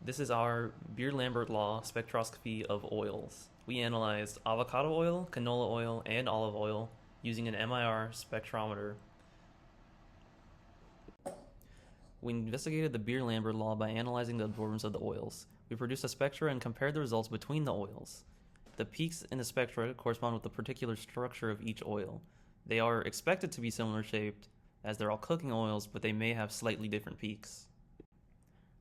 This is our Beer-Lambert Law spectroscopy of oils. We analyzed avocado oil, canola oil, and olive oil using an MIR spectrometer. We investigated the Beer-Lambert Law by analyzing the absorbance of the oils. We produced a spectra and compared the results between the oils. The peaks in the spectra correspond with the particular structure of each oil. They are expected to be similar shaped, as they're all cooking oils, but they may have slightly different peaks.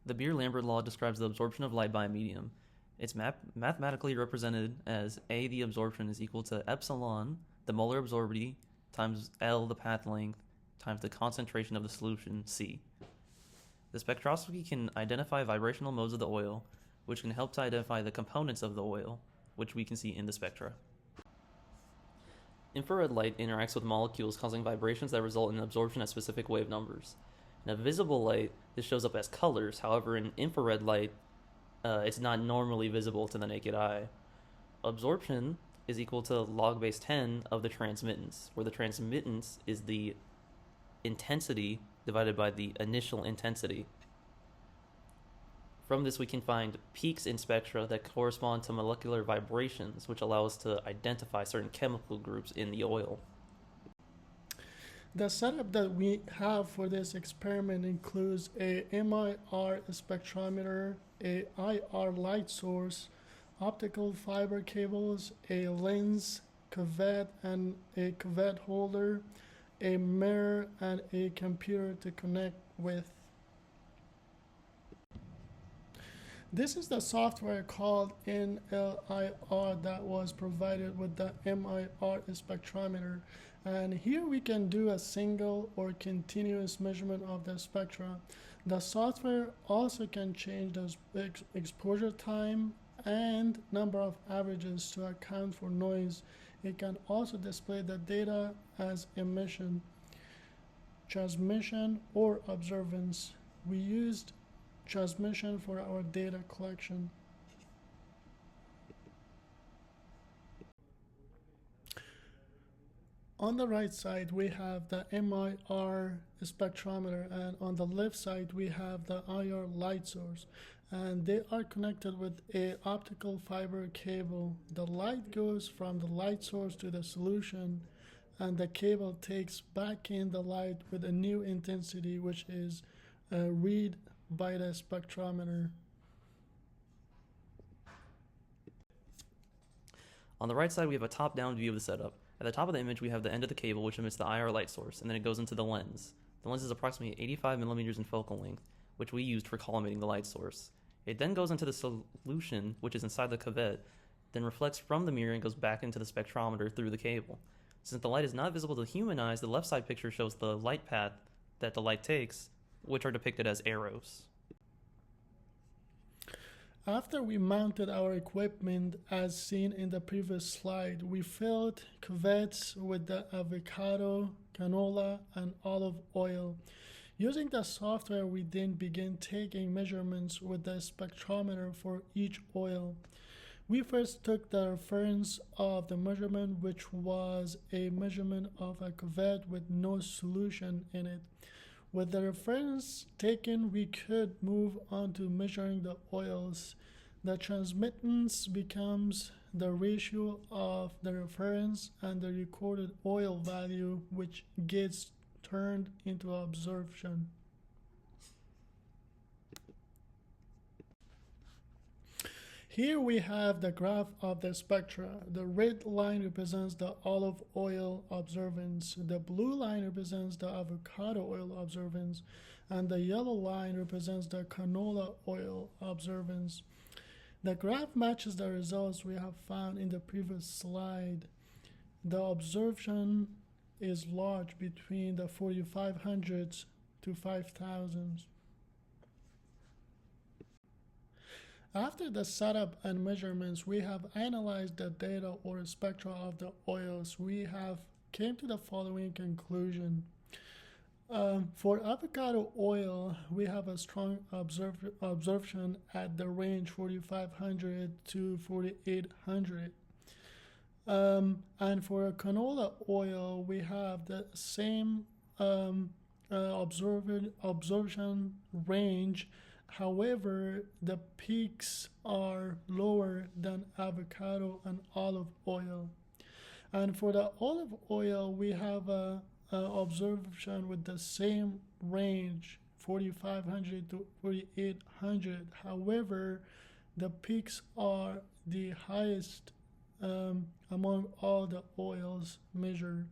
The Beer-Lambert law describes the absorption of light by a medium. It's mathematically represented as A, the absorption, is equal to epsilon, the molar absorbity, times L, the path length, times the concentration of the solution, C. The spectroscopy can identify vibrational modes of the oil, which can help to identify the components of the oil, which we can see in the spectra. Infrared light interacts with molecules, causing vibrations that result in absorption at specific wave numbers. In a visible light, this shows up as colors. However, in infrared light, it's not normally visible to the naked eye. Absorption is equal to log base 10 of the transmittance, where the transmittance is the intensity divided by the initial intensity. From this, we can find peaks in spectra that correspond to molecular vibrations, which allow us to identify certain chemical groups in the oil. The setup that we have for this experiment includes a MIR spectrometer, a IR light source, optical fiber cables, a lens, cuvette and a cuvette holder, a mirror, and a computer to connect with. This is the software called NLIR that was provided with the MIR spectrometer, and here we can do a single or continuous measurement of the spectra. The software also can change the exposure time and number of averages to account for noise. It can also display the data as emission, transmission, or observance. We used transmission for our data collection. On the right side, we have the MIR spectrometer, and on the left side, we have the IR light source, and they are connected with an optical fiber cable. The light goes from the light source to the solution, and the cable takes back in the light with a new intensity, which is read by the spectrometer. On the right side, we have a top-down view of the setup. At the top of the image, we have the end of the cable, which emits the IR light source, and then it goes into the lens. The lens is approximately 85 millimeters in focal length, which we used for collimating the light source. It then goes into the solution, which is inside the cuvette, then reflects from the mirror and goes back into the spectrometer through the cable. Since the light is not visible to human eyes, the left side picture shows the light path that the light takes, which are depicted as arrows. After we mounted our equipment, as seen in the previous slide, we filled cuvettes with the avocado, canola, and olive oil. Using the software, we then began taking measurements with the spectrometer for each oil. We first took the reference of the measurement, which was a measurement of a cuvette with no solution in it. With the reference taken, we could move on to measuring the oils. The transmittance becomes the ratio of the reference and the recorded oil value, which gets turned into absorption. Here we have the graph of the spectra. The red line represents the olive oil observance, the blue line represents the avocado oil observance, and the yellow line represents the canola oil observance. The graph matches the results we have found in the previous slide. The absorption is large, between the 4,500s to 5,000s. After the setup and measurements, we have analyzed the data or spectra of the oils. We have came to the following conclusion. For avocado oil, we have a strong absorption at the range 4,500 to 4,800. And for canola oil, we have the same absorption range However, the peaks are lower than avocado and olive oil. And for the olive oil, we have a absorption with the same range, 4,500 to 4,800. However, the peaks are the highest among all the oils measured.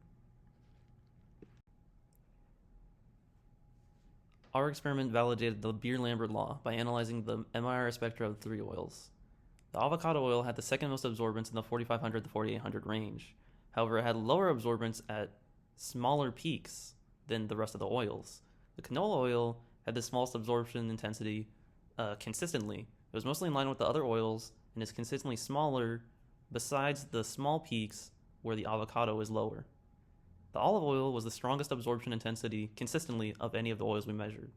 Our experiment validated the Beer-Lambert law by analyzing the MIR spectra of 3 oils. The avocado oil had the second most absorbance in the 4,500 to 4,800 range. However, it had lower absorbance at smaller peaks than the rest of the oils. The canola oil had the smallest absorption intensity consistently. It was mostly in line with the other oils and is consistently smaller besides the small peaks where the avocado is lower. The olive oil was the strongest absorption intensity consistently of any of the oils we measured.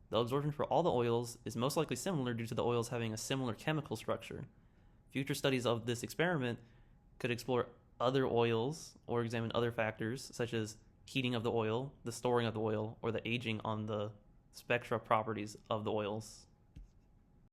The absorption for all the oils is most likely similar due to the oils having a similar chemical structure. Future studies of this experiment could explore other oils or examine other factors such as heating of the oil, the storing of the oil, or the aging on the spectra properties of the oils.